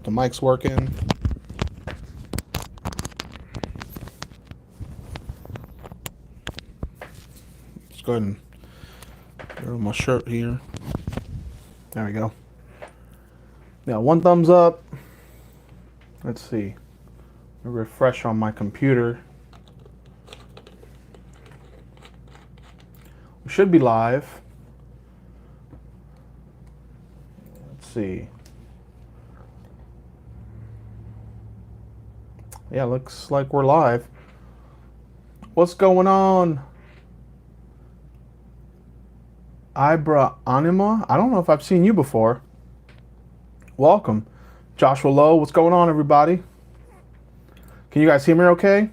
The mic's working. Let's go ahead and get on my shirt here. There we go. Yeah, one thumbs up. Let's see. Refresh on my computer. We should be live. Let's see. Yeah, looks like we're live. What's going on? Ibra Anima? I don't know if I've seen you before. Welcome. Joshua Lowe, what's going on, everybody? Can you guys hear me okay?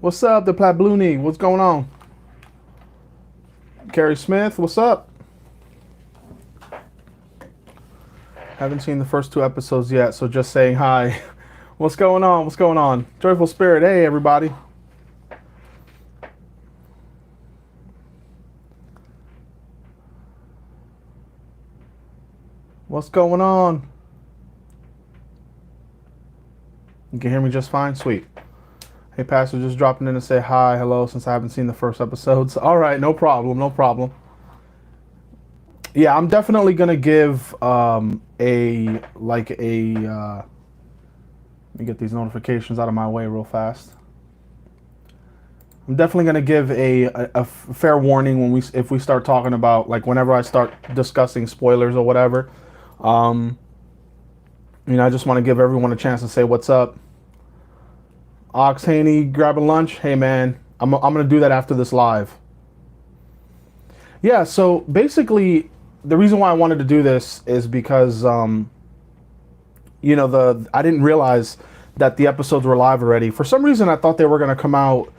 What's up, the Pabluni? What's going on? Carrie Smith, what's up? Haven't seen the first 2 episodes yet, so just saying hi. What's going on? What's going on? Joyful Spirit, hey, everybody. What's going on? You can hear me just fine? Sweet. Hey, Pastor, just dropping in to say hi, hello, since I haven't seen the first episodes. All right, no problem, no problem. Yeah, I'm definitely going to give let me get these notifications out of my way real fast. I'm definitely going to give a fair warning when if we start talking about, like, whenever I start discussing spoilers or whatever. I just want to give everyone a chance to say what's up. Ox Haney grabbing lunch. Hey, man, I'm going to do that after this live. Yeah, so basically, the reason why I wanted to do this is because, I didn't realize that the episodes were live already. For some reason, I thought they were going to come out,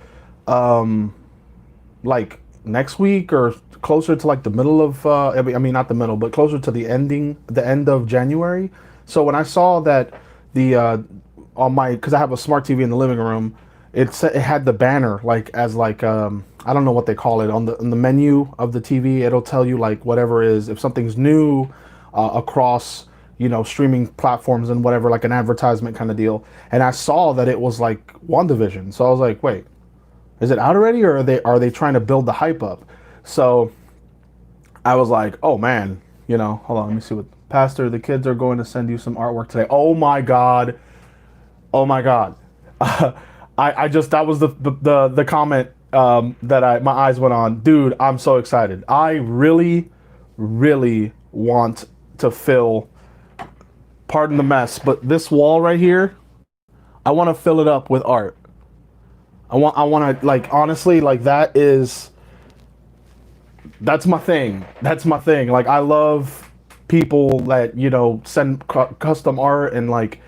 like, next week or closer to, like, the middle of, not the middle, but closer to the end of January. So when I saw that because I have a smart TV in the living room, it had the banner, like, as, like, I don't know what they call it, on the menu of the TV. It'll tell you, like, whatever is, if something's new across, streaming platforms and whatever, like an advertisement kind of deal. And I saw that it was, like, WandaVision. So I was like, wait, is it out already, or are they trying to build the hype up? So I was like, oh, man, hold on, let me see what. Pastor, the kids are going to send you some artwork today. Oh, my God. Oh, my God. That was the comment that my eyes went on. Dude, I'm so excited. I really, really want to fill, pardon the mess, but this wall right here, I want to fill it up with art. I want to, like, honestly, like, that's my thing. That's my thing. Like, I love people that, send custom art, and, like,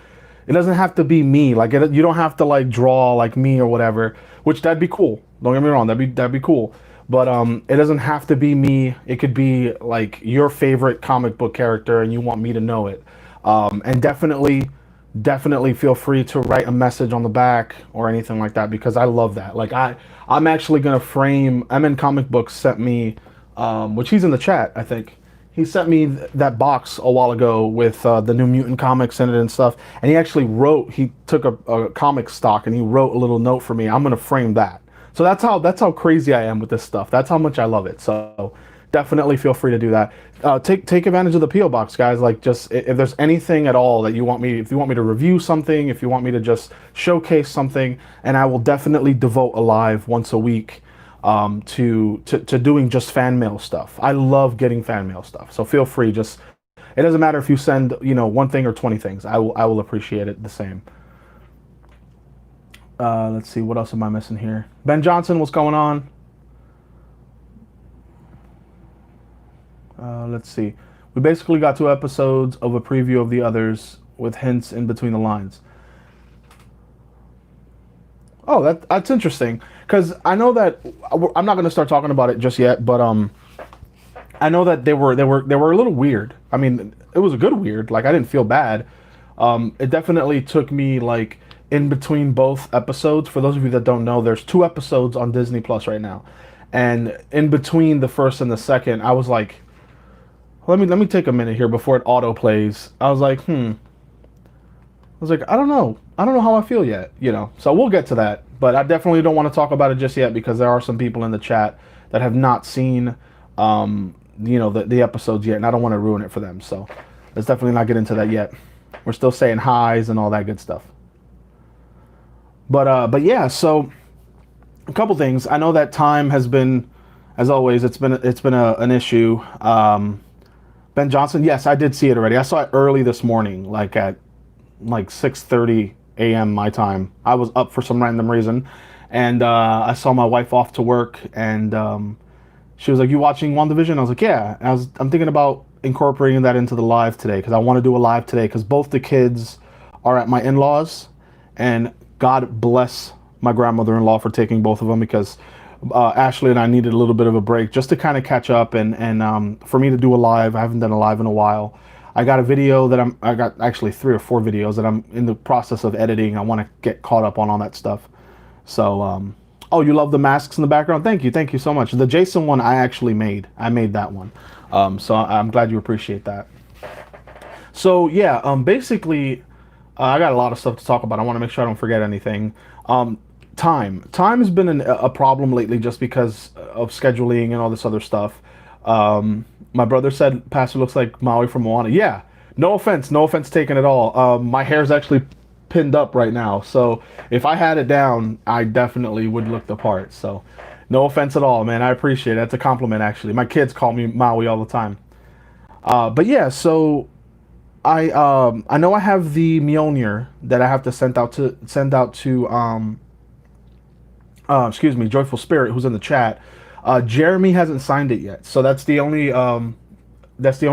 it doesn't have to be me. Like, you don't have to, like, draw like me or whatever, which that'd be cool. Don't get me wrong. That'd be cool. But it doesn't have to be me. It could be, like, your favorite comic book character and you want me to know it. And definitely feel free to write a message on the back or anything like that, because I love that. Like, I'm actually going to frame, MN Comic Books sent me, which he's in the chat, I think. He sent me that box a while ago with the New Mutant comics in it and stuff. And he actually he took a comic stock and he wrote a little note for me. I'm going to frame that. So that's how crazy I am with this stuff. That's how much I love it. So definitely feel free to do that. Take advantage of the P.O. box, guys. Like, just if there's anything at all that if you want me to review something, if you want me to just showcase something, and I will definitely devote a live once a week to doing just fan mail stuff. I love getting fan mail stuff. So feel free. It doesn't matter if you send, one thing or 20 things. I will appreciate it the same. Let's see, what else am I missing here? Ben Johnson, what's going on? Let's see. We basically got 2 episodes of a preview of the others with hints in between the lines. Oh, that's interesting, because I know that I'm not going to start talking about it just yet, but I know that they were a little weird. I mean, it was a good weird. Like, I didn't feel bad. It definitely took me, like, in between both episodes. For those of you that don't know, there's 2 episodes on Disney Plus right now, and in between the first and the second, I was like, Let me take a minute here before it auto plays. I was like, I don't know. I don't know how I feel yet, you know. So we'll get to that, but I definitely don't want to talk about it just yet because there are some people in the chat that have not seen, the episodes yet, and I don't want to ruin it for them. So let's definitely not get into that yet. We're still saying highs and all that good stuff. But yeah. So a couple things. I know that time has been, as always, it's been an issue. Ben Johnson. Yes, I did see it already. I saw it early this morning, like at like 6:30 a.m. my time. I was up for some random reason, and I saw my wife off to work, and she was like, "You watching WandaVision?" I was like, "Yeah." I'm thinking about incorporating that into the live today because I want to do a live today because both the kids are at my in-laws, and God bless my grandmother-in-law for taking both of them because Ashley and I needed a little bit of a break just to kind of catch up and for me to do a live. I haven't done a live in a while. I got a video that I got actually 3 or 4 videos that I'm in the process of editing. I want to get caught up on all that stuff. So, oh, you love the masks in the background? Thank you so much. The Jason one I actually made. I made that one. So I'm glad you appreciate that. So yeah, basically, I got a lot of stuff to talk about. I want to make sure I don't forget anything. Time has been a problem lately just because of scheduling and all this other stuff. My brother said Pastor looks like Maui from Moana. Yeah, no offense taken at all. My hair's actually pinned up right now, so if I had it down, I definitely would look the part. So no offense at all, man. I appreciate it. That's a compliment, actually. My kids call me Maui all the time. But yeah, so I know I have the Mjolnir that I have to excuse me, Joyful Spirit, who's in the chat. Jeremy hasn't signed it yet, so that's the only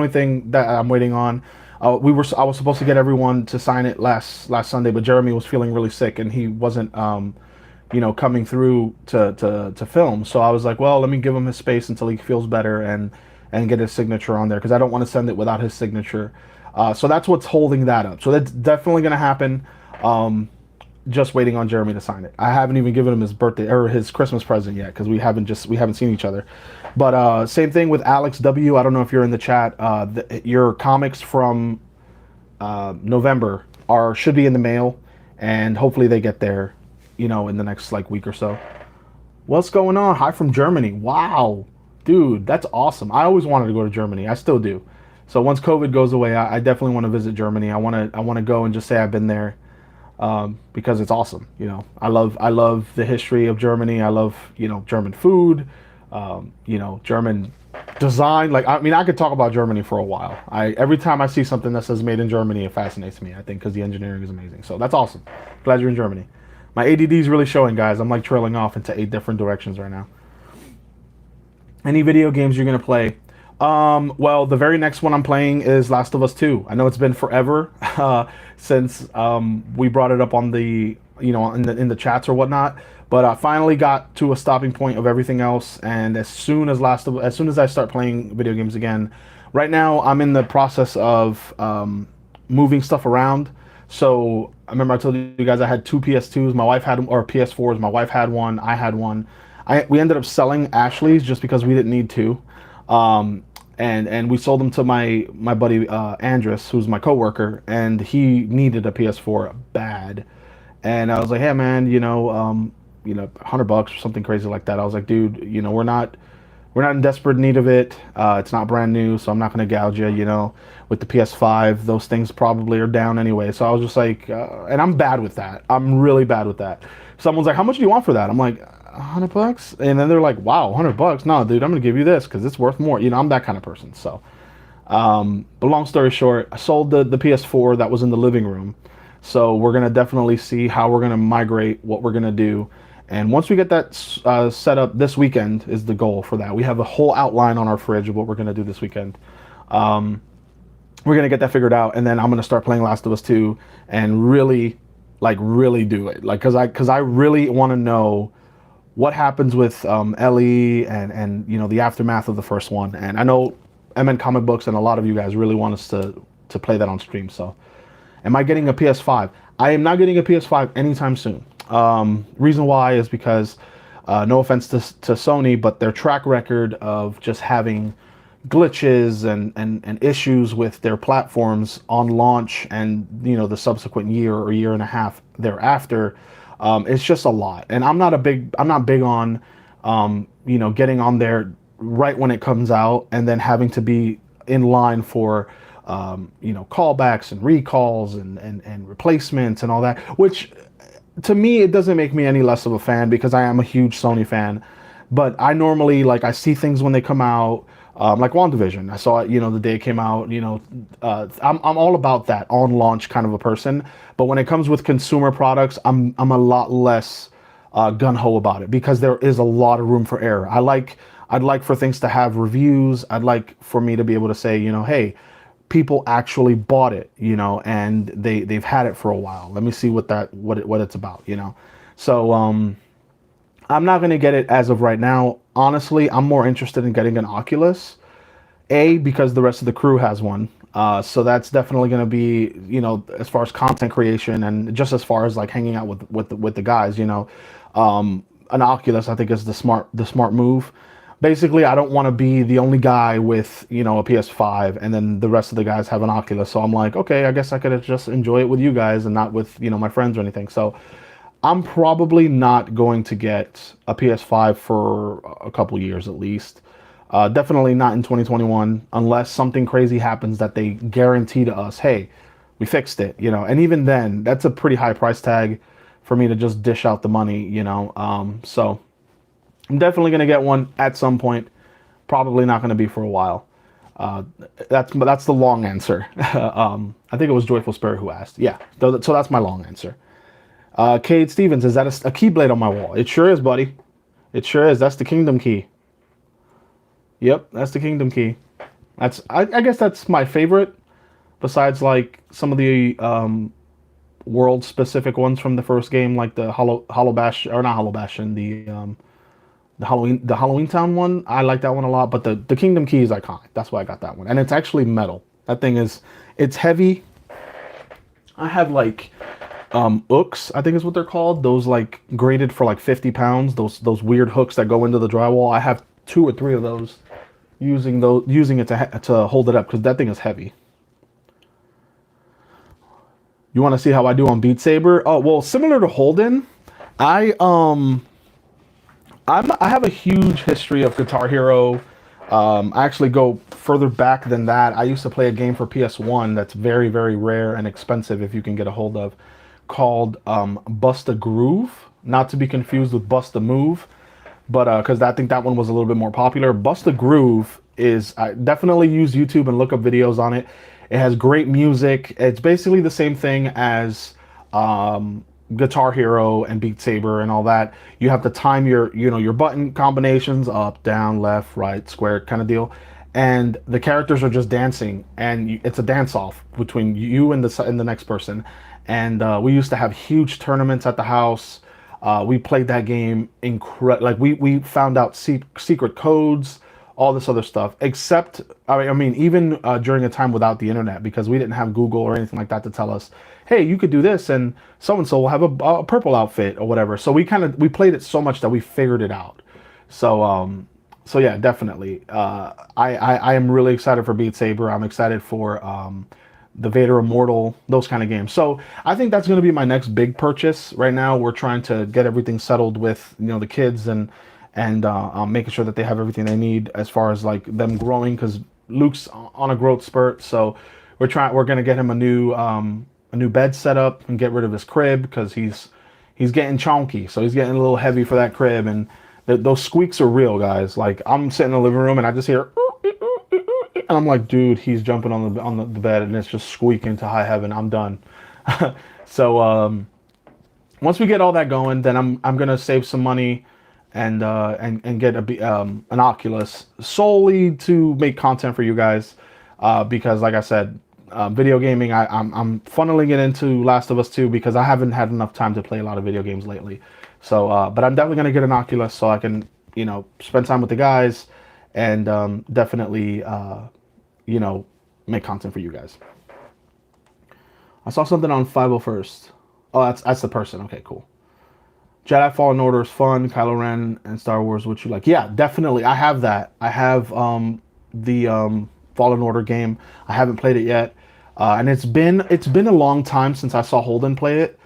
thing that I'm waiting on. I was supposed to get everyone to sign it last Sunday, but Jeremy was feeling really sick and he wasn't coming through to film. So I was like, well, let me give him his space until he feels better and get his signature on there because I don't want to send it without his signature. So that's what's holding that up. So that's definitely going to happen. Just waiting on Jeremy to sign it. I haven't even given him his birthday or his Christmas present yet because we haven't seen each other. But same thing with Alex W. I don't know if you're in the chat. Your comics from November should be in the mail, and hopefully they get there, in the next like week or so. What's going on? Hi from Germany. Wow, dude, that's awesome. I always wanted to go to Germany. I still do. So once COVID goes away, I definitely want to visit Germany. I want to go and just say I've been there. Because it's awesome. I love the history of Germany. I love, German food, German design. Like, I mean, I could talk about Germany for a while. Every time I see something that says made in Germany, it fascinates me, I think, because the engineering is amazing. So that's awesome. Glad you're in Germany. My ADD is really showing, guys. I'm like trailing off into 8 different directions right now. Any video games you're going to play? Well, the very next one I'm playing is Last of Us 2. I know it's been forever since we brought it up on the in the chats or whatnot, but I finally got to a stopping point of everything else. And as soon as I start playing video games again, right now I'm in the process of moving stuff around. So I remember I told you guys I had 2 PS2s. My wife had or PS4s. My wife had one. I had one. We ended up selling Ashley's just because we didn't need to. And we sold them to my buddy Andres, who's my coworker, and he needed a PS4 bad. And I was like, hey man, $100 or something crazy like that. I was like, dude, we're not in desperate need of it. It's not brand new, so I'm not gonna gouge you. With the PS5, those things probably are down anyway. So I was just like, and I'm bad with that. I'm really bad with that. Someone's like, how much do you want for that? I'm like, $100, and then they're like, wow, $100. No, dude, I'm gonna give you this because it's worth more. I'm that kind of person. So but long story short, I sold the PS4 that was in the living room. So we're gonna definitely see how we're gonna migrate, what we're gonna do, and once we get that set up this weekend is the goal for that. We have a whole outline on our fridge of what we're gonna do this weekend. We're gonna get that figured out, and then I'm gonna start playing Last of Us 2 and really do it, because I really want to know what happens with Ellie and the aftermath of the first one. And I know MN Comic Books and a lot of you guys really want us to play that on stream. So am I getting a PS5? I am not getting a PS5 anytime soon. Reason why is because no offense to Sony, but their track record of just having glitches and issues with their platforms on launch, and the subsequent year or year and a half thereafter. It's just a lot, and I'm not big on getting on there right when it comes out and then having to be in line for callbacks and recalls and replacements and all that, which to me, it doesn't make me any less of a fan because I am a huge Sony fan. But I normally, like, I see things when they come out, like WandaVision. I saw it, the day it came out. I'm all about that on launch kind of a person. But when it comes with consumer products, I'm a lot less gun ho about it because there is a lot of room for error. I'd like for things to have reviews. I'd like for me to be able to say, hey, people actually bought it, and they've had it for a while. Let me see what it's about, So I'm not going to get it as of right now. Honestly, I'm more interested in getting an Oculus, because the rest of the crew has one. So that's definitely going to be, as far as content creation and just as far as like hanging out with the guys, an Oculus I think is the smart move. Basically, I don't want to be the only guy with, a PS5 and then the rest of the guys have an Oculus. So I'm like, okay, I guess I could just enjoy it with you guys and not with, my friends or anything. So I'm probably not going to get a PS5 for a couple years at least. Definitely not in 2021 unless something crazy happens that they guarantee to us, hey, we fixed it, And even then, that's a pretty high price tag for me to just dish out the money, So I'm definitely going to get one at some point. Probably not going to be for a while. That's the long answer. I think it was Joyful Spirit who asked. Yeah, so that's my long answer. Cade Stevens, is that a Keyblade on my wall? It sure is, buddy. It sure is. That's the Kingdom Key. Yep, that's the Kingdom Key. I guess that's my favorite, besides like some of the world specific ones from the first game, like the Hollow Bash, or not Hollow Bastion, the Halloween Town one. I like that one a lot, but the Kingdom Key is iconic. That's why I got that one, and it's actually metal. That thing it's heavy. I have like hooks, I think is what they're called. Those like graded for like 50 pounds. Those weird hooks that go into the drywall. I have 2 or 3 of those. Using it to hold it up because that thing is heavy. You want to see how I do on Beat Saber? Oh well, similar to Holden, I have a huge history of Guitar Hero. I actually go further back than that. I used to play a game for PS1 that's very, very rare and expensive if you can get a hold of, called Bust a Groove, not to be confused with Bust a Move, but because I think that one was a little bit more popular. Bust a Groove is, I definitely use YouTube and look up videos on it. It has great music. It's basically the same thing as Guitar Hero and Beat Saber and all that. You have to time your button combinations up, down, left, right, square kind of deal, and the characters are just dancing, and it's a dance off between you and the next person. And we used to have huge tournaments at the house. We played that game like we found out secret codes, all this other stuff. Except I mean even during a time without the internet, because we didn't have Google or anything like that to tell us, hey, you could do this and so will have a purple outfit or whatever. So we played it so much that we figured it out. So yeah, definitely. I am really excited for Beat Saber. I'm excited for the Vader Immortal, those kind of games. So I think that's going to be my next big purchase. Right now, we're trying to get everything settled with the kids and making sure that they have everything they need as far as like them growing, because Luke's on a growth spurt. So we're going to get him a new bed set up and get rid of his crib because he's getting chonky. So he's getting a little heavy for that crib, and those squeaks are real, guys. Like I'm sitting in the living room and I just hear. And I'm like, dude, he's jumping on the bed and it's just squeaking to high heaven. I'm done. So once we get all that going, then I'm gonna save some money and get an Oculus solely to make content for you guys. Because like I said, video gaming, I'm funneling it into Last of Us 2 because I haven't had enough time to play a lot of video games lately. So, but I'm definitely gonna get an Oculus so I can spend time with the guys and definitely make content for you guys. I saw something on 501st. Oh, that's the person. Okay, cool. Jedi Fallen Order is fun. Kylo Ren and Star Wars, what you like? Yeah, definitely. I have that. I have the Fallen Order game. I haven't played it yet, and it's been a long time since I saw Holden play it,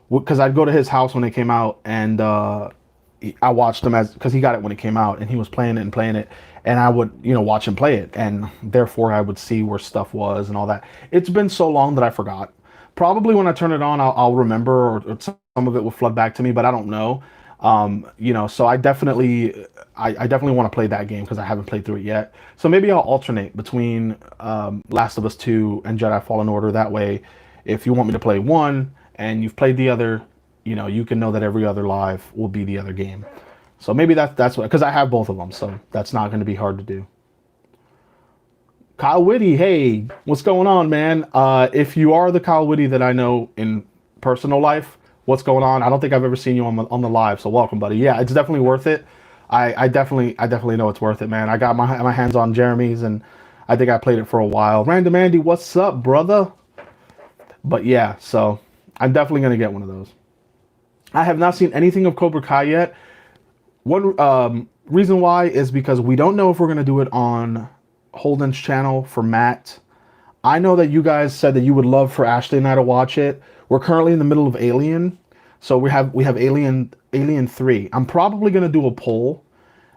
because I'd go to his house when it came out, and I watched him as because he got it when it came out, and he was playing it and playing it, and I would watch him play it, and therefore I would see where stuff was and all that. It's been so long that I forgot. Probably when I turn it on, I'll remember, or some of it will flood back to me, but I don't know. So I definitely want to play that game because I haven't played through it yet. So maybe I'll alternate between Last of Us 2 and Jedi Fallen Order. That way, if you want me to play one and you've played the other, you can know that every other live will be the other game. So maybe that's what, because I have both of them, so that's not going to be hard to do. Kyle Whitty, hey, what's going on, man? If you are the Kyle Whitty that I know in personal life, what's going on? I don't think I've ever seen you on the live, so welcome, buddy. Yeah, it's definitely worth it. I definitely know it's worth it, man. I got my hands on Jeremy's, and I think I played it for a while. Random Andy, what's up, brother? But yeah, so I'm definitely gonna get one of those. I have not seen anything of Cobra Kai yet. One reason why is because we don't know if we're gonna do it on Holden's channel for Matt. I know that you guys said that you would love for Ashley and I to watch it. We're currently in the middle of Alien, so we have Alien 3. I'm probably gonna do a poll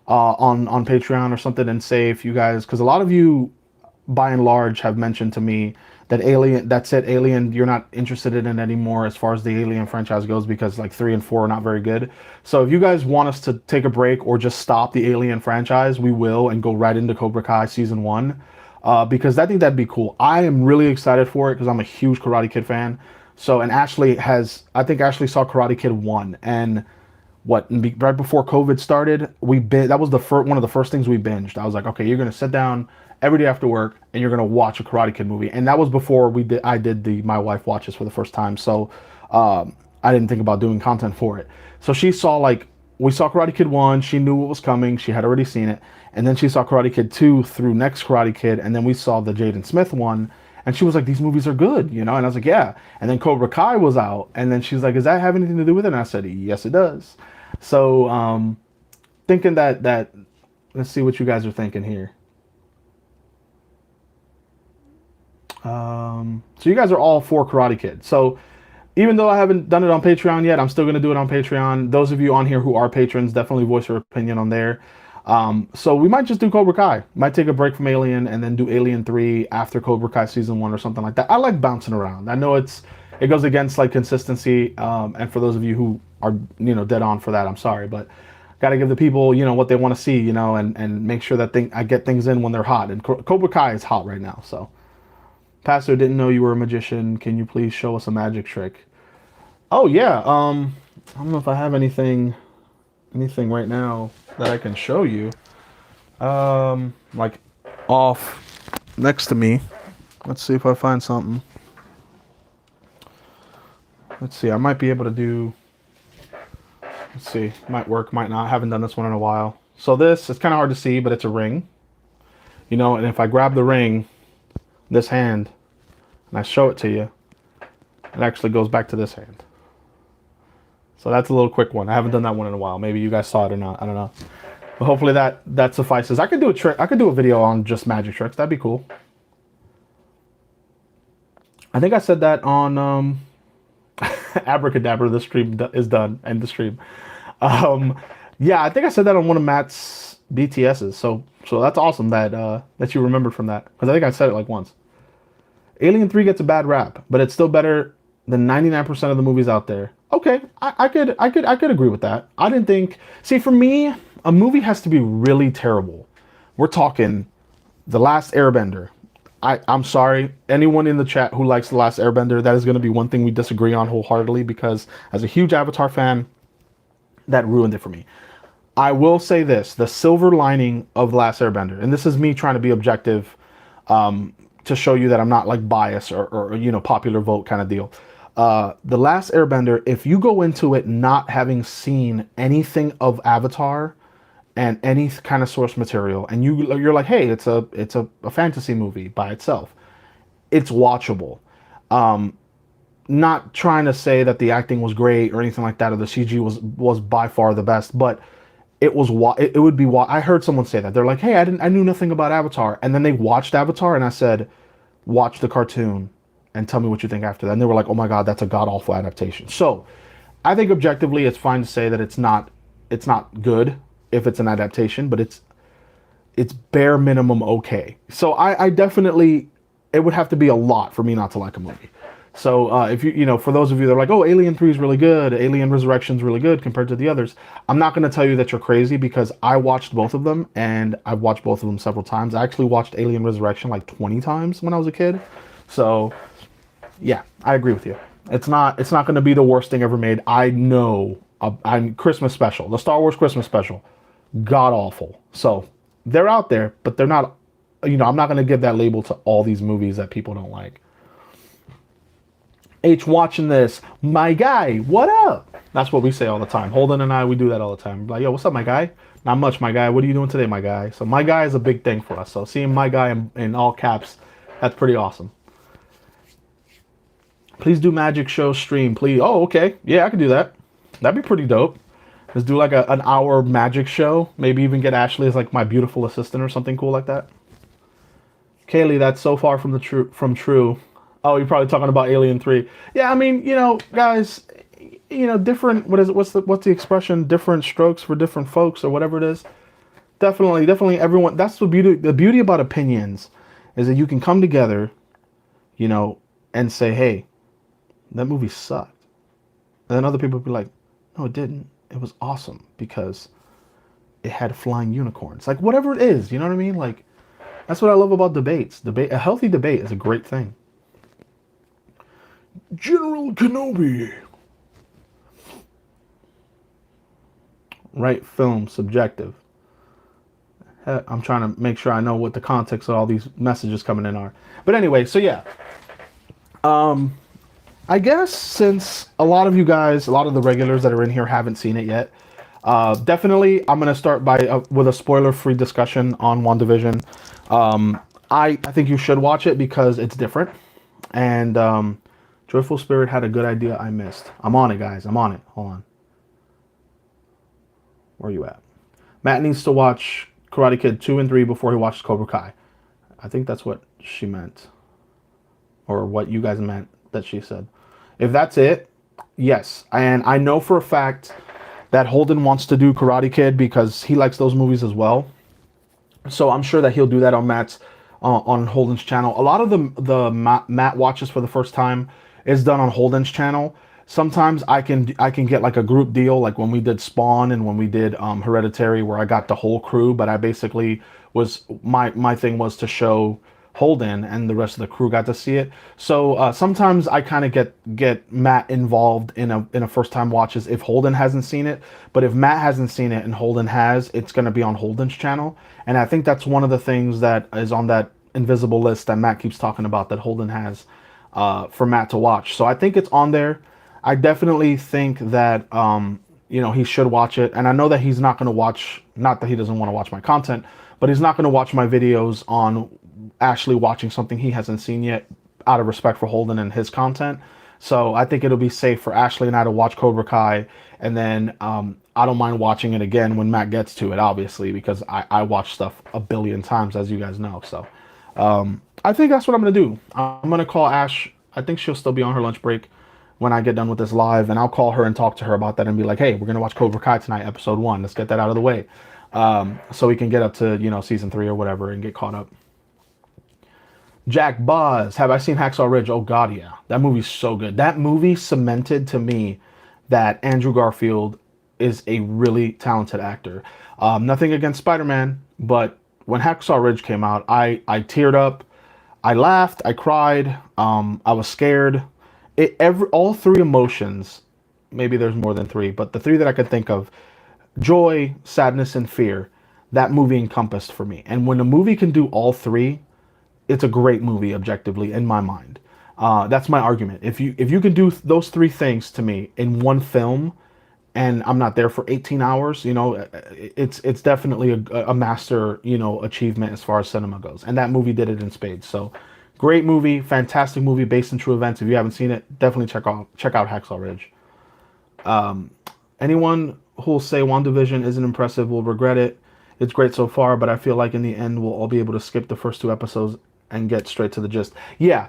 on Patreon or something and say if you guys, because a lot of you by and large have mentioned to me that that's it, Alien, you're not interested in it anymore as far as the Alien franchise goes, because like 3 and 4 are not very good. So if you guys want us to take a break or just stop the Alien franchise, we will, and go right into Cobra Kai season 1, because I think that'd be cool. I am really excited for it because I'm a huge Karate Kid fan. So, and I think Ashley saw Karate Kid 1, and right before COVID started, that was one of the first things we binged. I was like, okay, you're gonna sit down every day after work and you're gonna watch a Karate Kid movie, and that was before I did the my wife watches for the first time. So I didn't think about doing content for it. So we saw Karate Kid 1, she knew what was coming, she had already seen it, and then she saw Karate Kid 2 through Next Karate Kid, and then we saw the Jaden Smith one. And she was like, these movies are good, And I was like, yeah. And then Cobra Kai was out, and then she's like, does that have anything to do with it? And I said, yes, it does. So, thinking that, let's see what you guys are thinking here. So you guys are all for Karate Kid. So even though I haven't done it on Patreon yet, I'm still going to do it on Patreon. Those of you on here who are patrons, definitely voice your opinion on there. So we might just do Cobra Kai. Might take a break from Alien and then do Alien 3 after Cobra Kai season 1 or something like that. I like bouncing around. I know it goes against like consistency. And for those of you who are, dead on for that, I'm sorry, but got to give the people, what they want to see, and make sure that I get things in when they're hot. And Cobra Kai is hot right now. So, Pastor, didn't know you were a magician. Can you please show us a magic trick? Oh yeah. I don't know if I have anything right now that I can show you. Like off next to me. Let's see if I find something. Let's see. I might be able to do. Let's see. Might work, might not. I haven't done this one in a while. So it's kind of hard to see, but it's a ring. And if I grab the ring, this hand, and I show it to you, it actually goes back to this hand. So that's a little quick one. I haven't done that one in a while. Maybe you guys saw it or not. I don't know. But hopefully that suffices. I could do a trick. I could do a video on just magic tricks. That'd be cool. I think I said that on Abracadabra. The stream is done. End the stream. Yeah, I think I said that on one of Matt's BTSs. So that's awesome that you remembered from that, because I think I said it like once. Alien 3 gets a bad rap, but it's still better than 99% of the movies out there. Okay, I could agree with that. I didn't think. See, for me, a movie has to be really terrible. We're talking The Last Airbender. I'm sorry, anyone in the chat who likes The Last Airbender, that is going to be one thing we disagree on wholeheartedly, because as a huge Avatar fan, that ruined it for me. I will say this, the silver lining of The Last Airbender, and this is me trying to be objective, to show you that I'm not like biased or popular vote kind of deal. The Last Airbender, if you go into it not having seen anything of Avatar and any kind of source material, and you're like, hey, it's a fantasy movie by itself, it's watchable. Not trying to say that the acting was great or anything like that, or the CG was by far the best, but it would be I heard someone say that. They're like, "Hey, I knew nothing about Avatar." And then they watched Avatar and I said, "Watch the cartoon and tell me what you think after that." And they were like, "Oh my god, that's a god-awful adaptation." So, I think objectively it's fine to say that it's not good if it's an adaptation, but it's bare minimum okay. So I definitely, it would have to be a lot for me not to like a movie. So if for those of you that are like, oh, Alien 3 is really good, Alien Resurrection is really good compared to the others, I'm not going to tell you that you're crazy because I watched both of them and I've watched both of them several times. I actually watched Alien Resurrection like 20 times when I was a kid. So yeah, I agree with you. It's not going to be the worst thing ever made. I know. I'm Christmas special, the Star Wars Christmas special, god awful. So they're out there, but they're not. I'm not going to give that label to all these movies that people don't like. H watching this, my guy, what up? That's what we say all the time. Holden and I, we do that all the time. Like, yo, what's up, my guy? Not much, my guy. What are you doing today, my guy? So my guy is a big thing for us. So seeing my guy in all caps, that's pretty awesome. Please do magic show stream, please. Oh, okay. Yeah, I can do that. That'd be pretty dope. Let's do like an hour magic show. Maybe even get Ashley as like my beautiful assistant or something cool like that. Kaylee, that's so far from true. Oh, you're probably talking about Alien 3. Yeah, I mean, guys, different. What's the expression? Different strokes for different folks, or whatever it is. Definitely, everyone. That's the beauty. The beauty about opinions is that you can come together, and say, hey, that movie sucked. And then other people would be like, no, it didn't. It was awesome because it had flying unicorns. Like, whatever it is, you know what I mean? Like, that's what I love about debates. A healthy debate is a great thing. General Kenobi. Right film, subjective. I'm trying to make sure I know what the context of all these messages coming in are. But anyway, so yeah. I guess since a lot of you guys, a lot of the regulars that are in here haven't seen it yet, definitely I'm going to start with a spoiler-free discussion on WandaVision. I think you should watch it because it's different. And Joyful Spirit had a good idea I missed. I'm on it, guys. I'm on it. Hold on. Where are you at? Matt needs to watch Karate Kid 2 and 3 before he watches Cobra Kai. I think that's what she meant. Or what you guys meant that she said. If that's it, yes. And I know for a fact that Holden wants to do Karate Kid because he likes those movies as well. So I'm sure that he'll do that on Holden's channel. A lot of the Matt watches for the first time is done on Holden's channel. Sometimes I can get like a group deal, like when we did Spawn and when we did Hereditary, where I got the whole crew, but I basically was my thing was to show Holden and the rest of the crew got to see it. So sometimes I kind of get Matt involved in a first time watches if Holden hasn't seen it. But if Matt hasn't seen it and Holden has, it's going to be on Holden's channel. And I think that's one of the things that is on that invisible list that Matt keeps talking about that Holden has for Matt to watch. So I think it's on there. I definitely think that he should watch it. And I know that he's not going to watch, not that he doesn't want to watch my content, but he's not going to watch my videos on actually watching something he hasn't seen yet out of respect for Holden and his content. So I think it'll be safe for Ashley and I to watch Cobra Kai, and then I don't mind watching it again when Matt gets to it, obviously, because I watch stuff a billion times, as you guys know. So I think that's what I'm going to do. I'm going to call Ash. I think she'll still be on her lunch break when I get done with this live, and I'll call her and talk to her about that and be like, hey, we're going to watch Cobra Kai tonight, episode 1. Let's get that out of the way so we can get up to, season 3 or whatever and get caught up. Jack Buzz, have I seen Hacksaw Ridge? Oh God, yeah. That movie's so good. That movie cemented to me that Andrew Garfield is a really talented actor. Nothing against Spider-Man, but when Hacksaw Ridge came out, I teared up, I laughed, I cried, I was scared. All 3 emotions, maybe there's more than 3, but the 3 that I could think of, joy, sadness, and fear, that movie encompassed for me. And when a movie can do all 3, it's a great movie, objectively, in my mind. That's my argument. If you can do those 3 things to me in one film, and I'm not there for 18 hours, it's definitely a master, achievement as far as cinema goes. And that movie did it in spades. So, great movie, fantastic movie based in true events. If you haven't seen it, definitely check out Hacksaw Ridge. Anyone who'll say WandaVision isn't impressive will regret it. It's great so far, but I feel like in the end we'll all be able to skip the first two episodes and get straight to the gist. Yeah,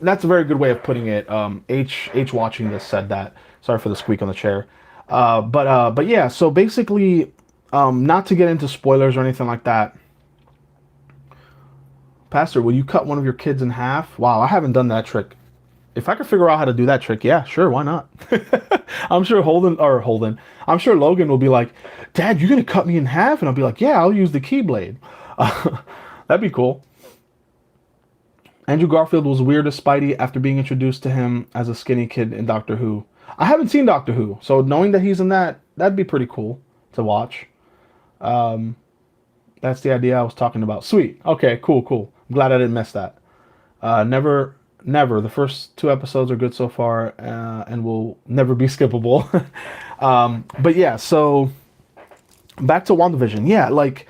that's a very good way of putting it. H watching this said that. Sorry for the squeak on the chair. But yeah. So basically, not to get into spoilers or anything like that. Pastor, will you cut one of your kids in half? Wow, I haven't done that trick. If I could figure out how to do that trick, yeah, sure, why not? I'm sure Holden. I'm sure Logan will be like, Dad, you're gonna cut me in half, and I'll be like, yeah, I'll use the keyblade. That'd be cool. Andrew Garfield was weird as Spidey after being introduced to him as a skinny kid in Doctor Who. I haven't seen Doctor Who, so knowing that he's in that, that'd be pretty cool to watch. Um, that's the idea I was talking about. Sweet. Okay, cool. I'm glad I didn't miss that. Never. The first two episodes are good so far, and will never be skippable. But yeah, so back to WandaVision. Yeah, like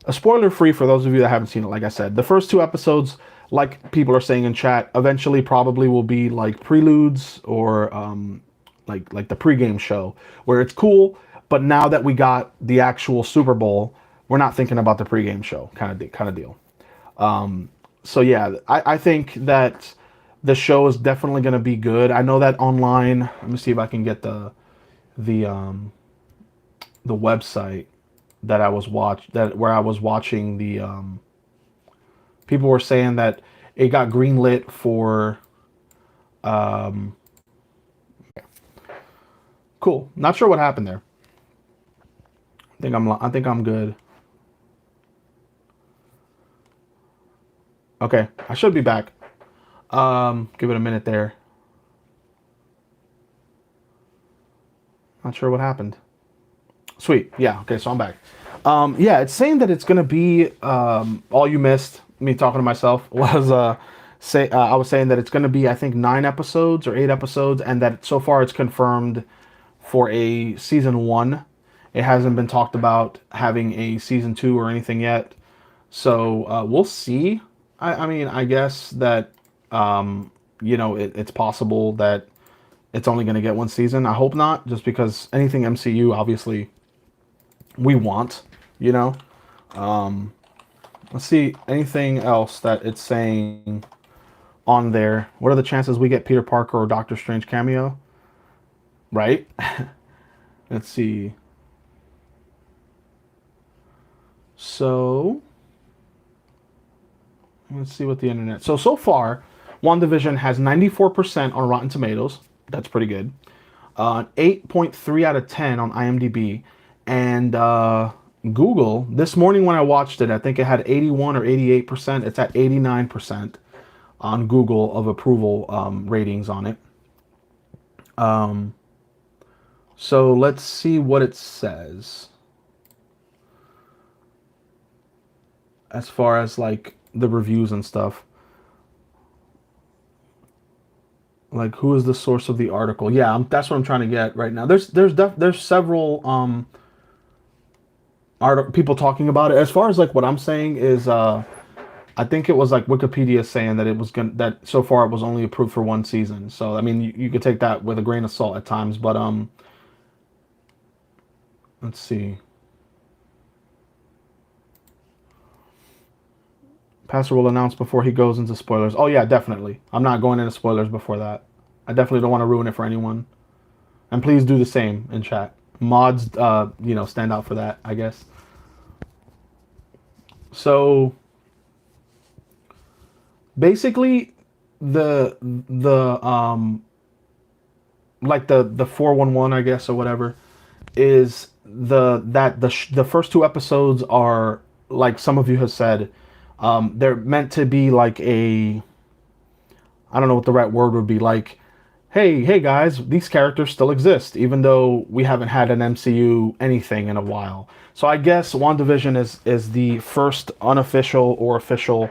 a spoiler free for those of you that haven't seen it. Like I said, the first two episodes, like people are saying in chat, eventually probably will be like preludes or like the pregame show where it's cool. But now that we got the actual Super Bowl, we're not thinking about the pregame show kind of deal. So yeah, I think that the show is definitely going to be good. I know that online. Let me see if I can get the website that where I was watching the people were saying that it got greenlit for um, cool. Not sure what happened there. I think I'm good. Okay, I should be back. Give it a minute there. Not sure what happened. Sweet. Yeah. Okay. So I'm back. Yeah. It's saying that it's gonna be all you missed. Me talking to myself was I was saying that it's gonna be I think 9 episodes or 8 episodes, and that so far it's confirmed for a season one. It hasn't been talked about having a season two or anything yet. So we'll see. I mean, I guess that it's possible that it's only going to get one season. I hope not, just because anything MCU, obviously, we want, you know. Let's see, anything else that it's saying on there. What are the chances we get Peter Parker or Doctor Strange cameo? Right? Let's see. So, let's see what the internet. So far, WandaVision has 94% on Rotten Tomatoes. That's pretty good. 8.3 out of 10 on IMDb. And Google, this morning when I watched it, I think it had 81 or 88%. It's at 89% on Google of approval ratings on it. So let's see what it says. As far as like the reviews and stuff. Like, who is the source of the article? Yeah, that's what I'm trying to get right now. There's several people talking about it. As far as like what I'm saying is, I think it was like Wikipedia saying that that so far it was only approved for one season. So I mean, you could take that with a grain of salt at times. But let's see. Pastor will announce before he goes into spoilers. Oh yeah, definitely. I'm not going into spoilers before that. I definitely don't want to ruin it for anyone. And please do the same in chat. Mods, stand out for that, I guess. So basically, the 411, I guess, or whatever, is the first two episodes are, like some of you have said, they're meant to be like I don't know what the right word would be, like, hey guys, these characters still exist, even though we haven't had an MCU anything in a while. So I guess WandaVision is the first unofficial or official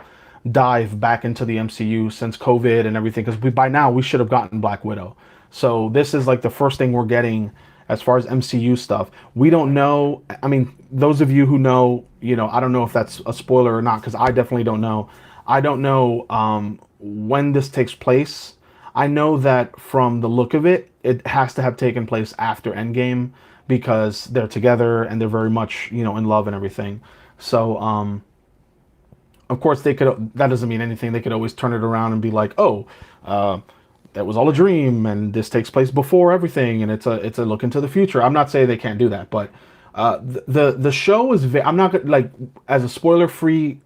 dive back into the MCU since COVID and everything, because by now we should have gotten Black Widow. So this is like the first thing we're getting as far as MCU stuff. We don't know. I mean, those of you who know, I don't know if that's a spoiler or not, because I definitely don't know. I don't know when this takes place. I know that from the look of it, it has to have taken place after Endgame, because they're together and they're very much, in love and everything. So, of course, they could. That doesn't mean anything. They could always turn it around and be like, "Oh, uh, that was all a dream, and this takes place before everything, and it's a look into the future." I'm not saying they can't do that, but the show is. I'm not like, as a spoiler free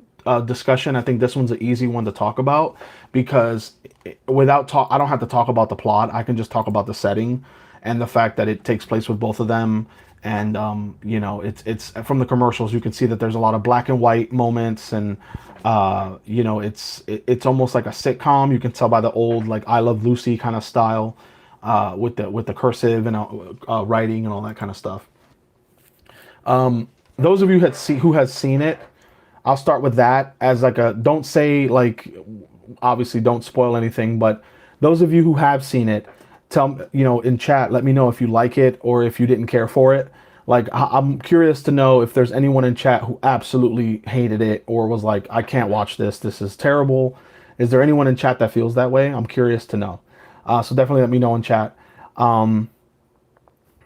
discussion. I think this one's an easy one to talk about because without talk, I don't have to talk about the plot. I can just talk about the setting and the fact that it takes place with both of them. And it's from the commercials. You can see that there's a lot of black and white moments, and it's almost like a sitcom. You can tell by the old like I Love Lucy kind of style, with the cursive and writing and all that kind of stuff. Those of you who has seen it, I'll start with that as like a don't say like obviously don't spoil anything, but those of you who have seen it, tell in chat, let me know if you like it or if you didn't care for it. Like I'm curious to know if there's anyone in chat who absolutely hated it or was like, I can't watch this. This is terrible. Is there anyone in chat that feels that way? I'm curious to know. So definitely let me know in chat. Um,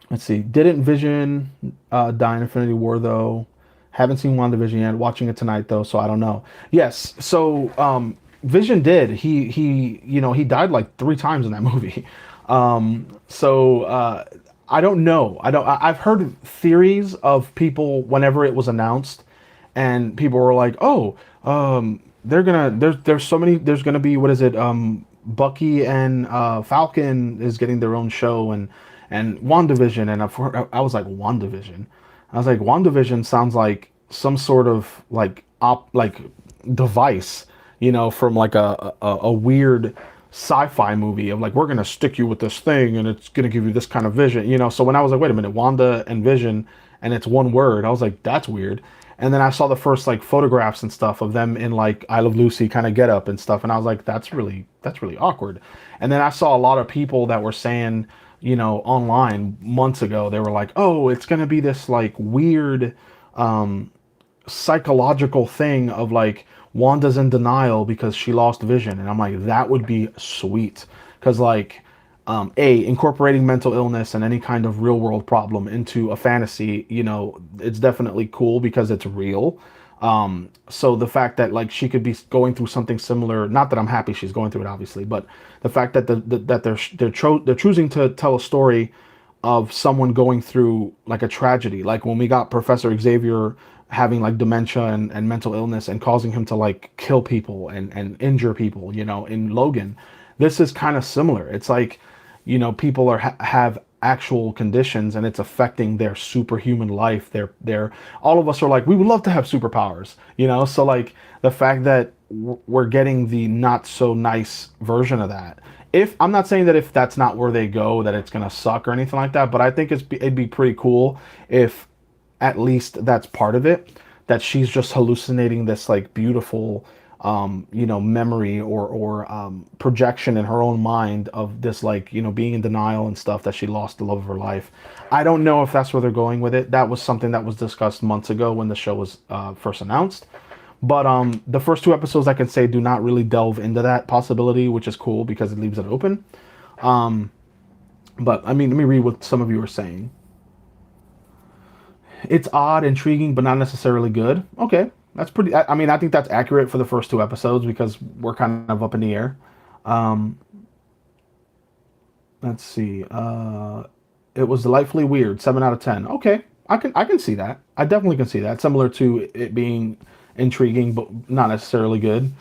let's see. Didn't Vision die in Infinity War though? Haven't seen WandaVision yet. Watching it tonight though, so I don't know. Yes. So Vision did. He died like 3 times in that movie. I don't know. I've heard theories of people whenever it was announced, and people were like, "Oh, they're gonna there's so many. There's gonna be what is it? Bucky and Falcon is getting their own show, and WandaVision." And I was like, WandaVision. I was like, WandaVision sounds like some sort of like device, from like a weird sci-fi movie of like, we're gonna stick you with this thing and it's gonna give you this kind of vision, So when I was like, wait a minute, Wanda and Vision, and it's one word, I was like, that's weird. And then I saw the first like photographs and stuff of them in like I Love Lucy kind of get up and stuff, and I was like, that's really awkward. And then I saw a lot of people that were saying, online months ago, they were like, oh, it's gonna be this like weird psychological thing of like Wanda's in denial because she lost Vision, and I'm like, that would be sweet, because like incorporating mental illness and any kind of real world problem into a fantasy, it's definitely cool because it's real. So the fact that like she could be going through something similar, not that I'm happy she's going through it obviously, but the fact that that they're choosing to tell a story of someone going through like a tragedy, like when we got Professor Xavier having like dementia and mental illness and causing him to like kill people and injure people, in Logan. This is kind of similar. It's like, people have actual conditions and it's affecting their superhuman life. They're all of us are like, we would love to have superpowers, so like the fact that we're getting the not so nice version of that. If I'm not saying that if that's not where they go, that it's gonna suck or anything like that, but I think it'd be pretty cool if at least that's part of it, that she's just hallucinating this like beautiful memory or projection in her own mind of this like being in denial and stuff, that she lost the love of her life. I don't know if that's where they're going with it. That was something that was discussed months ago when the show was first announced, but the first 2 episodes, I can say, do not really delve into that possibility, which is cool because it leaves it open. But I mean, let me read what some of you are saying. It's odd, intriguing, but not necessarily good. Okay, that's pretty. I mean, I think that's accurate for the first 2 episodes because we're kind of up in the air. Um, let's see. It was delightfully weird. 7 out of 10. Okay, I can see that. I definitely can see that. Similar to it being intriguing, but not necessarily good.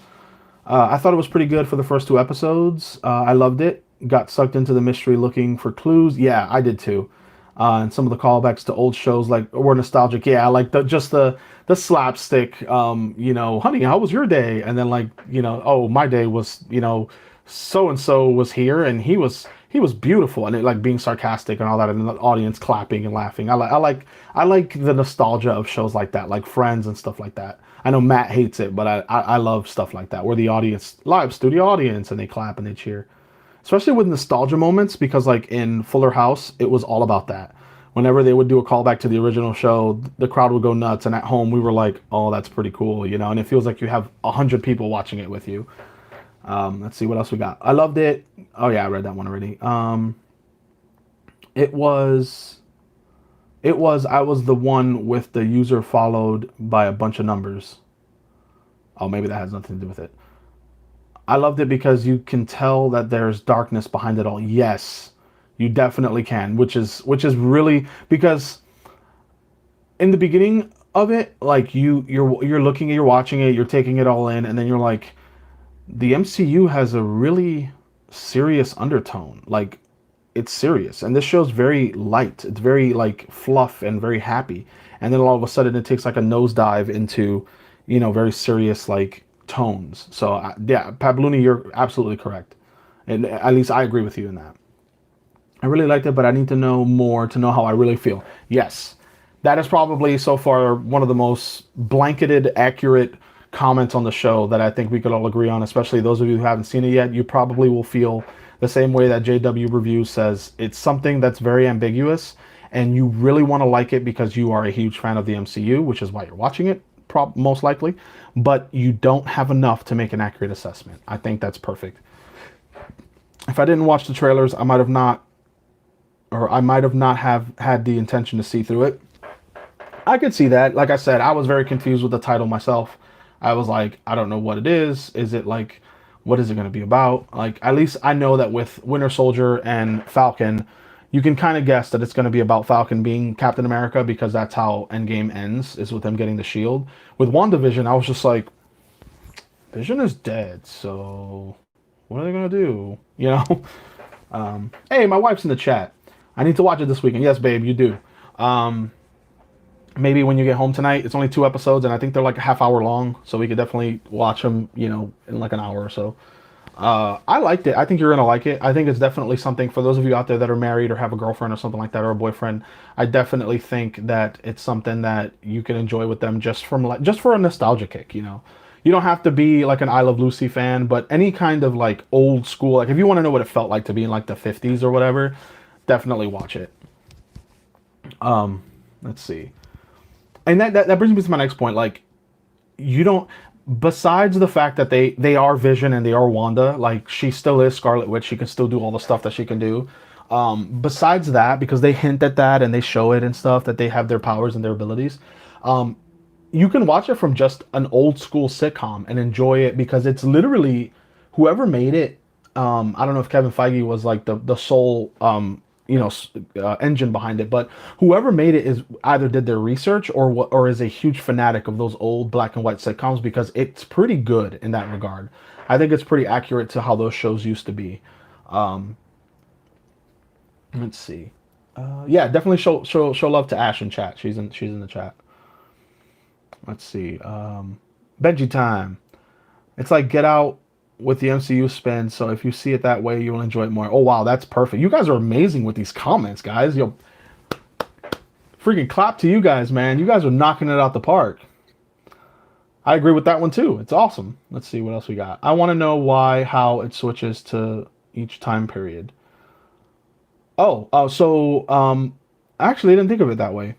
I thought it was pretty good for the first 2 episodes. I loved it. Got sucked into the mystery, looking for clues. Yeah, I did too. And some of the callbacks to old shows like were nostalgic. Yeah, like the slapstick. Honey, how was your day? And then like oh, my day was so and so was here and he was beautiful, and it like being sarcastic and all that, and the audience clapping and laughing. I like the nostalgia of shows like that, like Friends and stuff like that. I know Matt hates it, but I love stuff like that where the audience, live studio audience, and they clap and they cheer, especially with nostalgia moments, because like in Fuller House, it was all about that. Whenever they would do a callback to the original show, the crowd would go nuts, and at home we were like, oh, that's pretty cool, and it feels like you have 100 people watching it with you. Let's see what else we got. I loved it. Oh yeah, I read that one already. It was It was. I was the one with the user followed by a bunch of numbers. Oh, maybe that has nothing to do with it. I loved it because you can tell that there's darkness behind it all. Yes, you definitely can, which is really because in the beginning of it, like you're looking at, you're watching it, you're taking it all in, and then you're like, the MCU has a really serious undertone. Like it's serious, and this show's very light. It's very like fluff and very happy, and then all of a sudden it takes like a nosedive into, very serious like tones. So yeah, Pabluni, you're absolutely correct, and at least I agree with you in that. I really liked it, but I need to know more to know how I really feel. Yes, that is probably so far one of the most blanketed, accurate comments on the show that I think we could all agree on, especially those of you who haven't seen it yet. You probably will feel the same way that JW Review says. It's something that's very ambiguous, and you really want to like it because you are a huge fan of the MCU, which is why you're watching it, most likely, but you don't have enough to make an accurate assessment. I think that's perfect. If I didn't watch the trailers, I might have not have had the intention to see through it. I could see that. Like I said, I was very confused with the title myself. I was like, I don't know what it is. Is it like, what is it going to be about? Like, at least I know that with Winter Soldier and Falcon, you can kind of guess that it's going to be about Falcon being Captain America because that's how Endgame ends, is with him getting the shield. With WandaVision, I was just like, Vision is dead, so what are they going to do? Hey, my wife's in the chat. I need to watch it this weekend. Yes, babe, you do. Maybe when you get home tonight. It's only 2 episodes, and I think they're like a half hour long, so we could definitely watch them, in like an hour or so. I liked it. I think you're gonna like it. I think it's definitely something for those of you out there that are married or have a girlfriend or something like that, or a boyfriend. I definitely think that it's something that you can enjoy with them just for a nostalgia kick. You don't have to be like an I Love Lucy fan, but any kind of like old school, like if you want to know what it felt like to be in like the 50s or whatever, definitely watch it. Let's see. And that brings me to my next point. Like, you don't, besides the fact that they are Vision and they are Wanda, like she still is Scarlet Witch, she can still do all the stuff that she can do. Besides that, because they hint at that and they show it and stuff, that they have their powers and their abilities, you can watch it from just an old school sitcom and enjoy it because it's literally whoever made it. I don't know if Kevin Feige was like the sole engine behind it, but whoever made it is either did their research or is a huge fanatic of those old black and white sitcoms because it's pretty good in that regard. I think it's pretty accurate to how those shows used to be. Let's see. Yeah, definitely show love to Ash in chat. She's in the chat. Let's see. Benji time. It's like Get Out with the MCU spin, so if you see it that way, you'll enjoy it more. Oh wow, that's perfect. You guys are amazing with these comments, guys. Yo, freaking clap to you guys, man. You guys are knocking it out the park. I agree with that one too. It's awesome. Let's see what else we got. I want to know how it switches to each time period. So actually, I didn't think of it that way.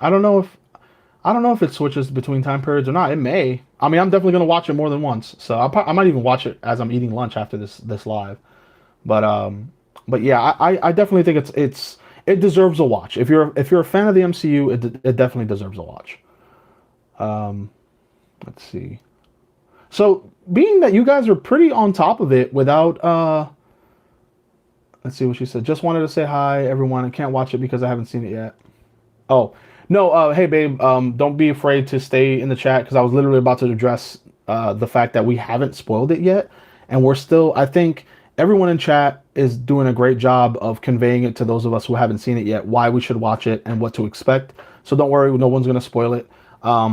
I don't know if it switches between time periods or not. It may. I mean, I'm definitely gonna watch it more than once. So I might even watch it as I'm eating lunch after this live. But yeah, I definitely think it deserves a watch. If you're a fan of the MCU, it definitely deserves a watch. Let's see. So being that you guys are pretty on top of it without let's see what she said. Just wanted to say hi, everyone. I can't watch it because I haven't seen it yet. Oh, no, hey babe, don't be afraid to stay in the chat because I was literally about to address the fact that we haven't spoiled it yet, and we're still. I think everyone in chat is doing a great job of conveying it to those of us who haven't seen it yet, why we should watch it and what to expect. So don't worry, no one's gonna spoil it. I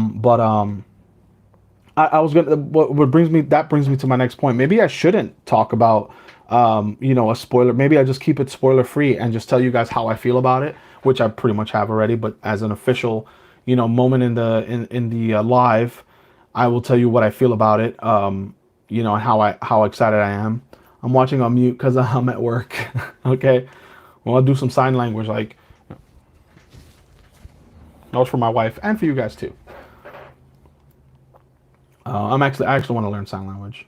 was gonna. What brings me to my next point. Maybe I shouldn't talk about a spoiler. Maybe I just keep it spoiler free and just tell you guys how I feel about it, which I pretty much have already. But as an official, moment in the live, I will tell you what I feel about it. And how excited I am. I'm watching on mute because I'm at work. Okay, well I'll do some sign language like. That was for my wife and for you guys too. I actually want to learn sign language.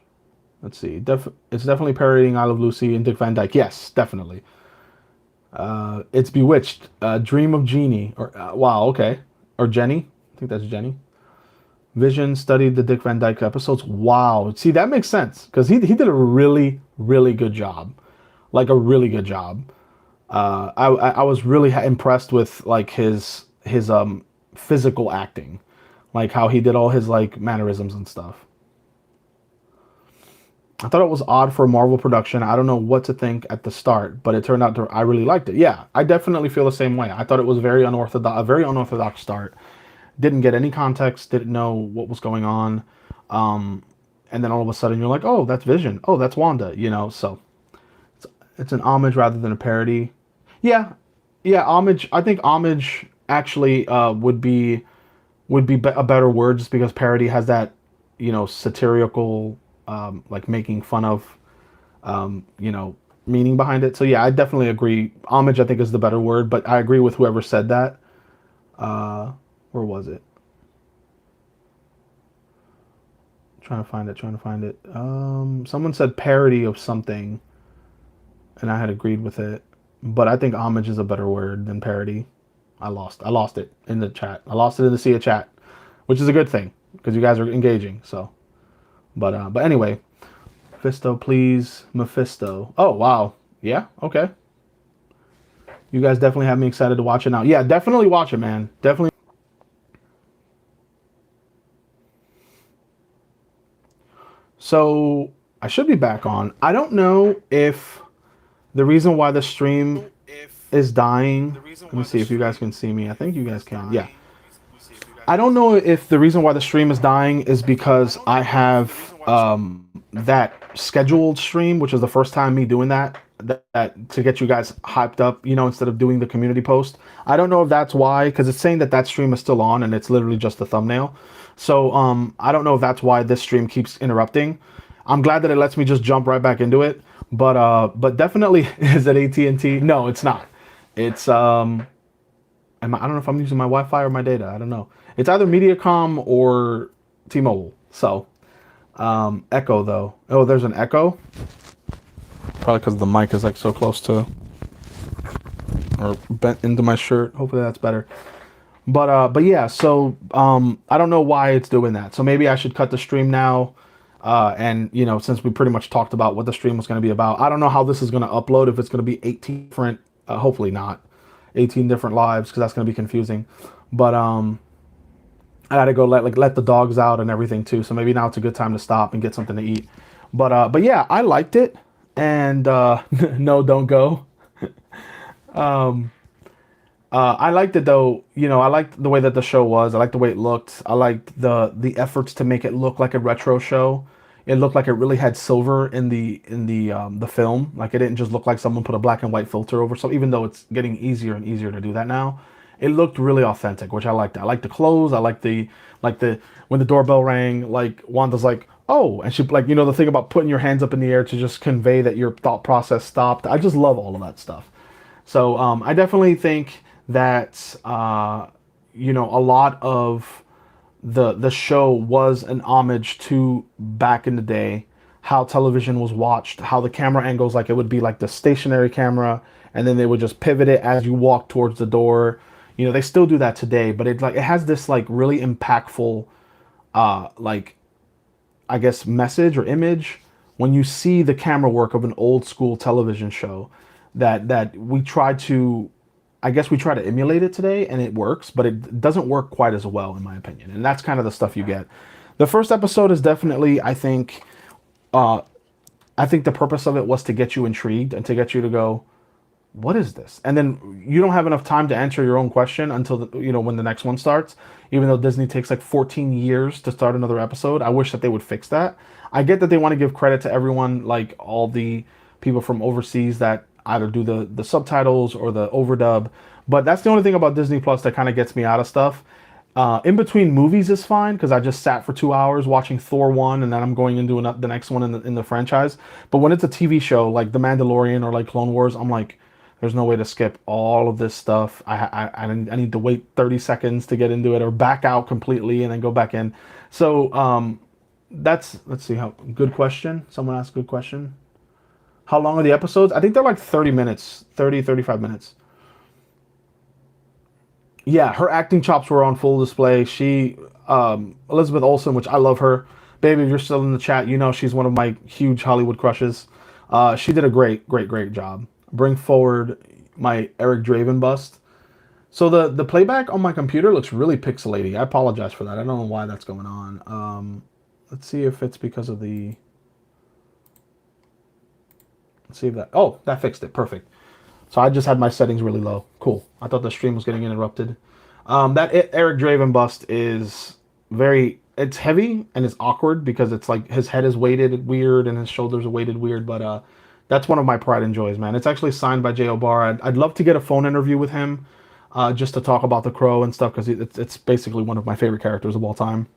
Let's see. It's definitely parodying I Love Lucy and Dick Van Dyke. Yes, definitely. It's Bewitched. Dream of Genie. Or wow, okay. Or Jenny. I think that's Jenny. Vision studied the Dick Van Dyke episodes. Wow. See, that makes sense because he did a really really good job, like a really good job. I was really impressed with like his physical acting, like how he did all his like mannerisms and stuff. I thought it was odd for a Marvel production. I don't know what to think at the start, but it turned out to I really liked it. Yeah, I definitely feel the same way. I thought it was very unorthodox, a very unorthodox start. Didn't get any context, didn't know what was going on. Um, and then all of a sudden you're like, oh, that's Vision. Oh, that's Wanda, So it's an homage rather than a parody. Yeah, yeah, homage. I think homage actually would be a better word just because parody has that, satirical, like making fun of, meaning behind it. So yeah, I definitely agree. Homage, I think, is the better word, but I agree with whoever said that. Uh, where was it? Trying to find it. Trying to find it. Someone said parody of something, and I had agreed with it. But I think homage is a better word than parody. I lost it in the chat. I lost it in the sea of chat, which is a good thing because you guys are engaging. So, but anyway, Mephisto, please, Mephisto. Oh wow, yeah, okay. You guys definitely have me excited to watch it now. Yeah, definitely watch it, man. Definitely. So I should be back on. I don't know if the reason why the stream is dying. Let me see if you guys can see me. I think you guys can. Yeah. I don't know if the reason why the stream is dying is because I have that scheduled stream, which is the first time me doing that to get you guys hyped up, instead of doing the community post. I don't know if that's why, because it's saying that stream is still on and it's literally just the thumbnail. So I don't know if that's why this stream keeps interrupting. I'm glad that it lets me just jump right back into it. But definitely is it AT&T? No, it's not. It's I don't know if I'm using my Wi-Fi or my data. I don't know. It's either MediaCom or T-Mobile. So, echo though. Oh, there's an echo. Probably because the mic is like so close to or bent into my shirt. Hopefully that's better. But yeah. So I don't know why it's doing that. So maybe I should cut the stream now. And since we pretty much talked about what the stream was going to be about, I don't know how this is going to upload. If it's going to be 18 different, hopefully not 18 different lives because that's going to be confusing. But I had to go let the dogs out and everything too. So maybe now it's a good time to stop and get something to eat. But yeah, I liked it. And no, don't go. I liked it though. I liked the way that the show was. I liked the way it looked. I liked the efforts to make it look like a retro show. It looked like it really had silver in the film. Like it didn't just look like someone put a black and white filter over something. Even though it's getting easier and easier to do that now, it looked really authentic, which I liked. I liked the clothes. I liked the when the doorbell rang. Like Wanda's like, oh, and she like the thing about putting your hands up in the air to just convey that your thought process stopped. I just love all of that stuff. So I definitely think that a lot of the show was an homage to back in the day, how television was watched, how the camera angles, like it would be like the stationary camera, and then they would just pivot it as you walk towards the door. They still do that today, but it has this like really impactful like I guess message or image when you see the camera work of an old school television show that we try to I guess we try to emulate it today and it works, but it doesn't work quite as well in my opinion. And that's kind of the stuff you get. The first episode is definitely, uh, I think the purpose of it was to get you intrigued and to get you to go, what is this? And then you don't have enough time to answer your own question until when the next one starts. Even though Disney takes like 14 years to start another episode, I wish that they would fix that. I get that they want to give credit to everyone, like all the people from overseas that either do the subtitles or the overdub, but that's the only thing about Disney Plus that kind of gets me out of stuff. In between movies is fine because I just sat for 2 hours watching Thor 1 and then I'm going into the next one in the franchise. But when it's a TV show like The Mandalorian or like Clone Wars, I'm like, there's no way to skip all of this stuff. I need to wait 30 seconds to get into it or back out completely and then go back in. So let's see how good question. Someone asked a good question. How long are the episodes? I think they're like 30 minutes, 30, 35 minutes. Yeah, her acting chops were on full display. Elizabeth Olsen, which I love her. Baby, if you're still in the chat, you know she's one of my huge Hollywood crushes. She did a great job. Bring forward my Eric Draven bust. So the playback on my computer looks really pixelated. I apologize for that. I don't know why that's going on. Let's see if it's because of the. Let's see if that. Oh, that fixed it. Perfect. So I just had my settings really low. Cool. I thought the stream was getting interrupted. Eric Draven bust is very. It's heavy and it's awkward because it's like his head is weighted weird and his shoulders are weighted weird. But that's one of my pride and joys, man. It's actually signed by J.O. Barr. I'd love to get a phone interview with him, just to talk about the Crow and stuff because it's basically one of my favorite characters of all time.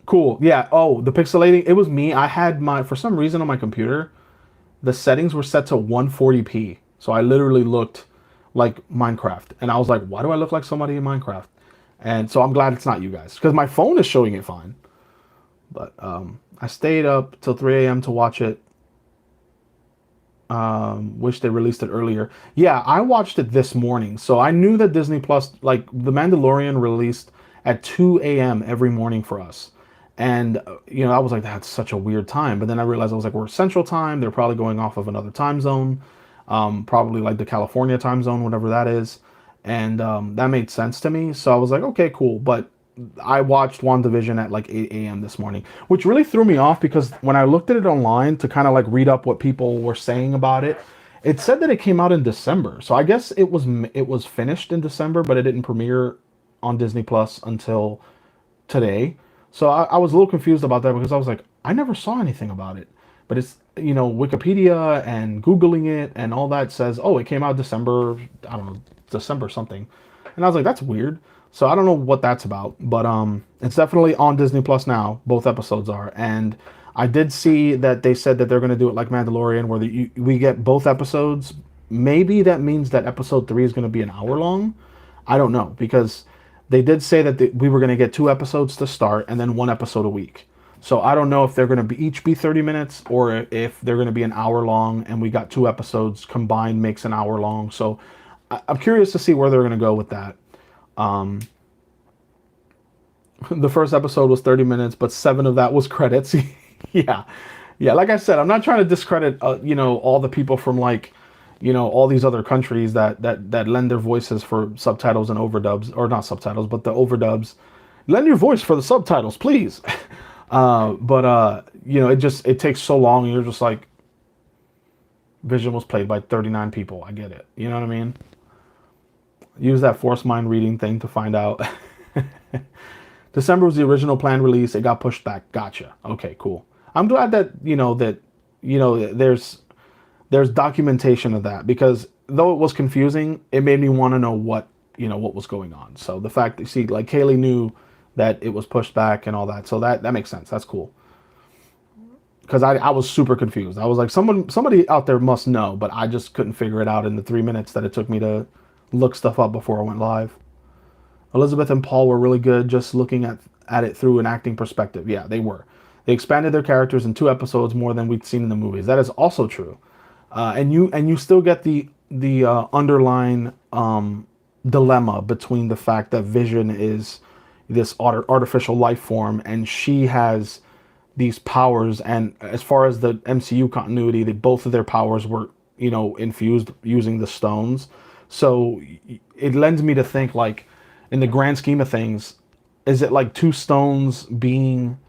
Cool. Yeah. Oh, the pixelating. It was me. I had for some reason on my computer, the settings were set to 140p. So I literally looked like Minecraft. And I was like, why do I look like somebody in Minecraft? And so I'm glad it's not you guys. Because my phone is showing it fine. But I stayed up till 3 a.m. to watch it. Wish they released it earlier. Yeah, I watched it this morning. So I knew that Disney Plus, like The Mandalorian released at 2 a.m. every morning for us. And, I was like, that's such a weird time. But then I realized I was like, we're Central Time. They're probably going off of another time zone. Probably like the California time zone, whatever that is. And that made sense to me. So I was like, okay, cool. But I watched WandaVision at like 8 a.m. this morning, which really threw me off because when I looked at it online to kind of like read up what people were saying about it, it said that it came out in December. So I guess it was finished in December, but it didn't premiere on Disney Plus until today. So I was a little confused about that because I was like, I never saw anything about it. But it's, Wikipedia and Googling it and all that says, oh, it came out December, I don't know, December something. And I was like, that's weird. So I don't know what that's about. But it's definitely on Disney Plus now. Both episodes are. And I did see that they said that they're going to do it like Mandalorian where we get both episodes. Maybe that means that episode 3 is going to be an hour long. I don't know because they did say that we were going to get 2 episodes to start and then 1 episode a week. So I don't know if they're going to each be 30 minutes or if they're going to be an hour long and we got 2 episodes combined makes an hour long. So I'm curious to see where they're going to go with that. The first episode was 30 minutes, but 7 of that was credits. Yeah. Yeah. Like I said, I'm not trying to discredit, all the people from like, all these other countries that lend their voices for subtitles and overdubs, or not subtitles, but the overdubs. Lend your voice for the subtitles, please. It takes so long. And you're just like, Vision was played by 39 people. I get it. You know what I mean? Use that force mind reading thing to find out. December was the original planned release. It got pushed back. Gotcha. Okay, cool. I'm glad that, there's documentation of that because though it was confusing, it made me want to know what was going on. So the fact that like Kaylee knew that it was pushed back and all that. So that makes sense. That's cool. Because I was super confused. I was like, somebody out there must know, but I just couldn't figure it out in the 3 minutes that it took me to look stuff up before I went live. Elizabeth and Paul were really good just looking at it through an acting perspective. Yeah, they were. They expanded their characters in 2 episodes more than we'd seen in the movies. That is also true. And you still get the underlying dilemma between the fact that Vision is this artificial life form and she has these powers, and as far as the MCU continuity, both of their powers were infused using the stones. So it lends me to think like, in the grand scheme of things, is it like 2 stones being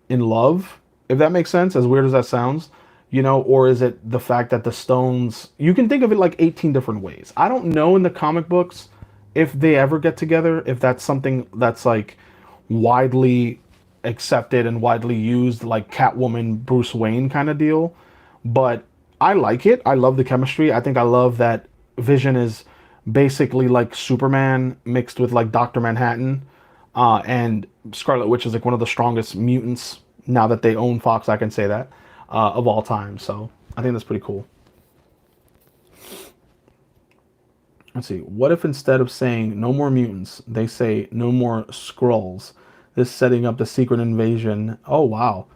in love? If that makes sense, as weird as that sounds. Or is it the fact that the stones, you can think of it like 18 different ways. I don't know in the comic books if they ever get together, if that's something that's like widely accepted and widely used, like Catwoman, Bruce Wayne kind of deal. But I like it. I love the chemistry. I think I love that Vision is basically like Superman mixed with like Dr. Manhattan. And Scarlet Witch is like one of the strongest mutants now that they own Fox, I can say that. Of all time. So I think that's pretty cool. Let's see. What if instead of saying no more mutants, they say no more Skrulls? This setting up the secret invasion. Oh, wow.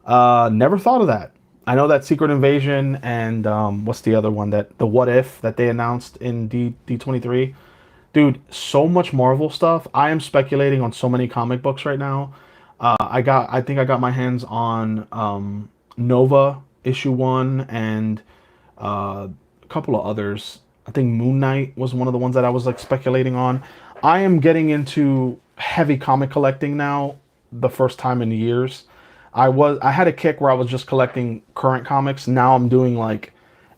Never thought of that. I know that Secret Invasion and what's the other one, that the What If that they announced in D23. Dude, so much Marvel stuff. I am speculating on so many comic books right now. I think I got my hands on Nova issue 1 and a couple of others. I think Moon Knight was one of the ones that I was like speculating on. I am getting into heavy comic collecting now, the first time in years. I had a kick where I was just collecting current comics. Now I'm doing like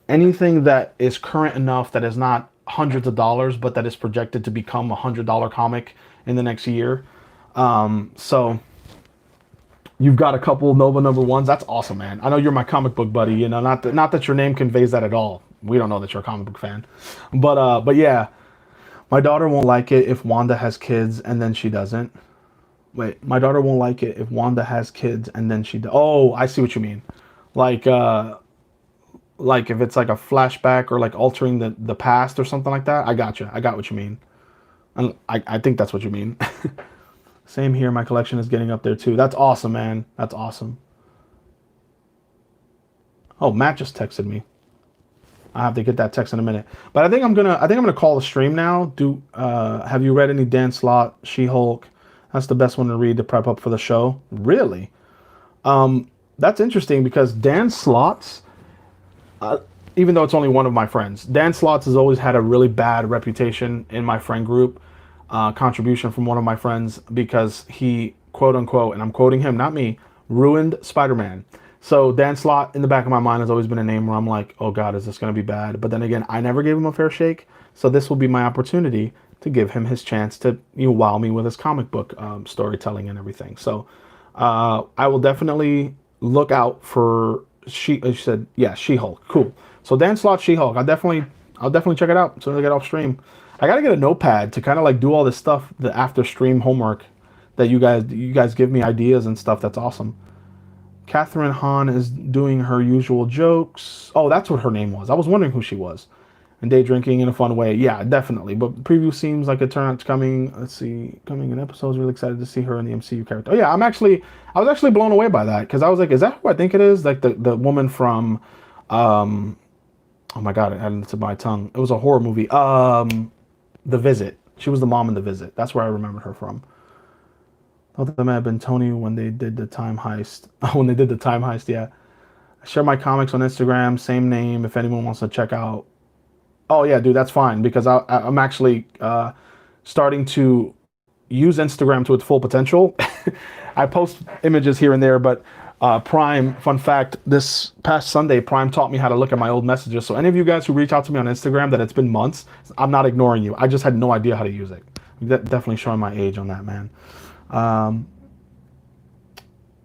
anything that is current enough that is not hundreds of dollars, but that is projected to become $100 comic in the next year. So you've got a couple Nova #1s. That's awesome, man. I know you're my comic book buddy. You know, not that your name conveys that at all. We don't know that you're a comic book fan, but yeah, my daughter won't like it if Wanda has kids and then she doesn't. Wait, my daughter won't like it if Wanda has kids and then she. Oh, I see what you mean. Like, like if it's like a flashback or like altering the past or something like that. I got you. I got what you mean. And I think that's what you mean. Same here. My collection is getting up there too. That's awesome, man. That's awesome. Oh, Matt just texted me. I have to get that text in a minute. But I think I'm gonna call the stream now. Have you read any Dan Slott, She-Hulk? That's the best one to read to prep up for the show. Really? That's interesting because Dan Slott's, even though it's only one of my friends, Dan Slott's has always had a really bad reputation in my friend group. Contribution from one of my friends because he, quote unquote, and I'm quoting him, not me, ruined Spider-Man. So Dan Slott in the back of my mind has always been a name where I'm like, oh God, is this going to be bad? But then again, I never gave him a fair shake. So this will be my opportunity to give him his chance to wow me with his comic book storytelling and everything. So I will definitely look out for she said, yeah, She-Hulk. Cool. So Dan Slott, She-Hulk. I'll definitely check it out as soon as I get off stream. I gotta get a notepad to kind of like do all this stuff, the after stream homework that you guys give me ideas and stuff. That's awesome. Catherine Hahn is doing her usual jokes. Oh, that's what her name was. I was wondering who she was. And day drinking in a fun way. Yeah, definitely. But preview seems like it turned out to coming. Let's see, coming in episodes. Really excited to see her in the MCU character. Oh yeah, I was actually blown away by that because I was like, is that who I think it is? Like the woman from, oh my God, it had it to my tongue. It was a horror movie. The Visit. She was the mom in The Visit. That's where I remembered her from. Thought that may have been Tony when they did the time heist. When they did the time heist, yeah. I share my comics on Instagram, same name. If anyone wants to check out. Oh yeah, dude, that's fine because I'm actually starting to use Instagram to its full potential. I post images here and there, but Prime, fun fact, this past Sunday, Prime taught me how to look at my old messages. So any of you guys who reach out to me on Instagram that it's been months, I'm not ignoring you. I just had no idea how to use it. Definitely showing my age on that, man.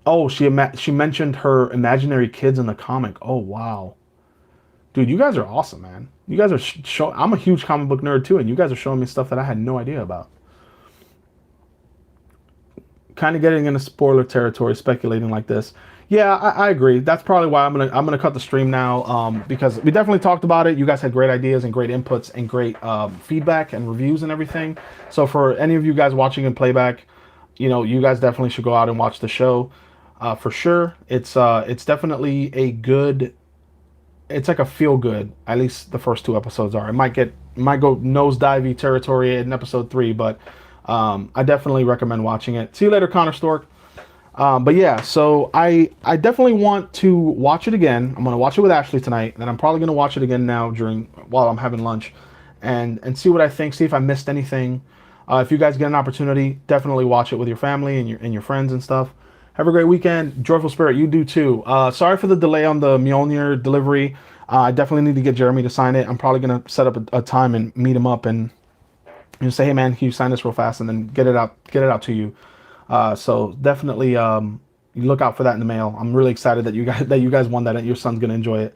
Oh, she mentioned her imaginary kids in the comic. Oh, wow. Dude, you guys are awesome, man. You guys are I'm a huge comic book nerd too, and you guys are showing me stuff that I had no idea about. Kind of getting into spoiler territory, speculating like this. Yeah, I agree. That's probably why I'm gonna cut the stream now, because we definitely talked about it. You guys had great ideas and great inputs and great feedback and reviews and everything. So for any of you guys watching in playback, you guys definitely should go out and watch the show for sure. It's definitely a good. It's like a feel good. At least the first 2 episodes are. It might go nosedivey territory in episode 3, but I definitely recommend watching it. See you later, Connor Stork. But yeah, so I definitely want to watch it again. I'm gonna watch it with Ashley tonight, and I'm probably gonna watch it again now while I'm having lunch, and see what I think. See if I missed anything. If you guys get an opportunity, definitely watch it with your family and your friends and stuff. Have a great weekend. Joyful Spirit, you do too. Sorry for the delay on the Mjolnir delivery. I definitely need to get Jeremy to sign it. I'm probably going to set up a time and meet him up and say, hey man, can you sign this real fast, and then get it out to you. So definitely you look out for that in the mail. I'm really excited that you guys won that and your son's going to enjoy it.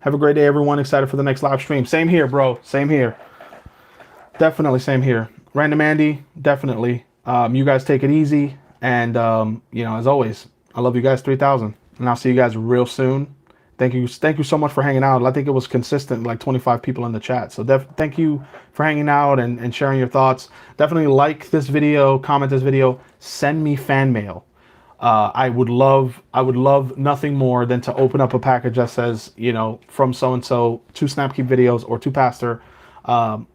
Have a great day, everyone. Excited for the next live stream. Same here, bro. Same here. Definitely same here. Random Andy, definitely. You guys take it easy. And, as always, I love you guys 3000. And I'll see you guys real soon. Thank you so much for hanging out. I think it was consistent, like 25 people in the chat. So thank you for hanging out and sharing your thoughts. Definitely like this video, comment this video, send me fan mail. I would love nothing more than to open up a package that says, you know, from so and so to Snapkeep Videos or to Pastor.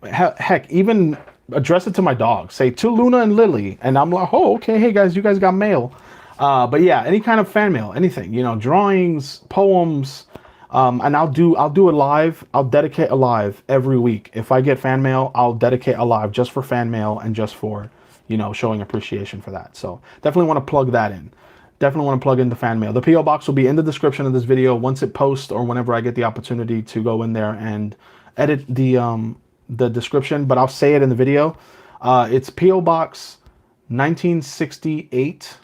Heck, even address it to my dog. Say to Luna and Lily, and I'm like, oh, okay, hey guys, you guys got mail. But yeah, any kind of fan mail, anything, you know, drawings, poems, and I'll do a live. I'll dedicate a live every week. If I get fan mail, I'll dedicate a live just for fan mail and just for, you know, showing appreciation for that. So definitely want to plug that in. Definitely want to plug in the fan mail. The PO box will be in the description of this video once it posts, or whenever I get the opportunity to go in there and edit the description. But I'll say it in the video. It's PO Box 1968,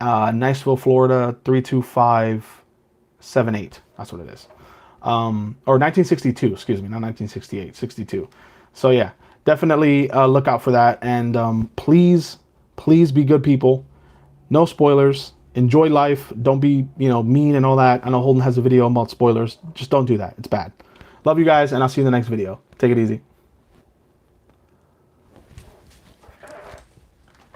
Niceville, Florida 32578. That's what it is. Or 1962, excuse me, not 1968, 62. So yeah, definitely look out for that. And please be good people. No spoilers. Enjoy life. Don't be, you know, mean and all that. I know Holden has a video about spoilers. Just don't do that. It's bad. Love you guys, and I'll see you in the next video. Take it easy.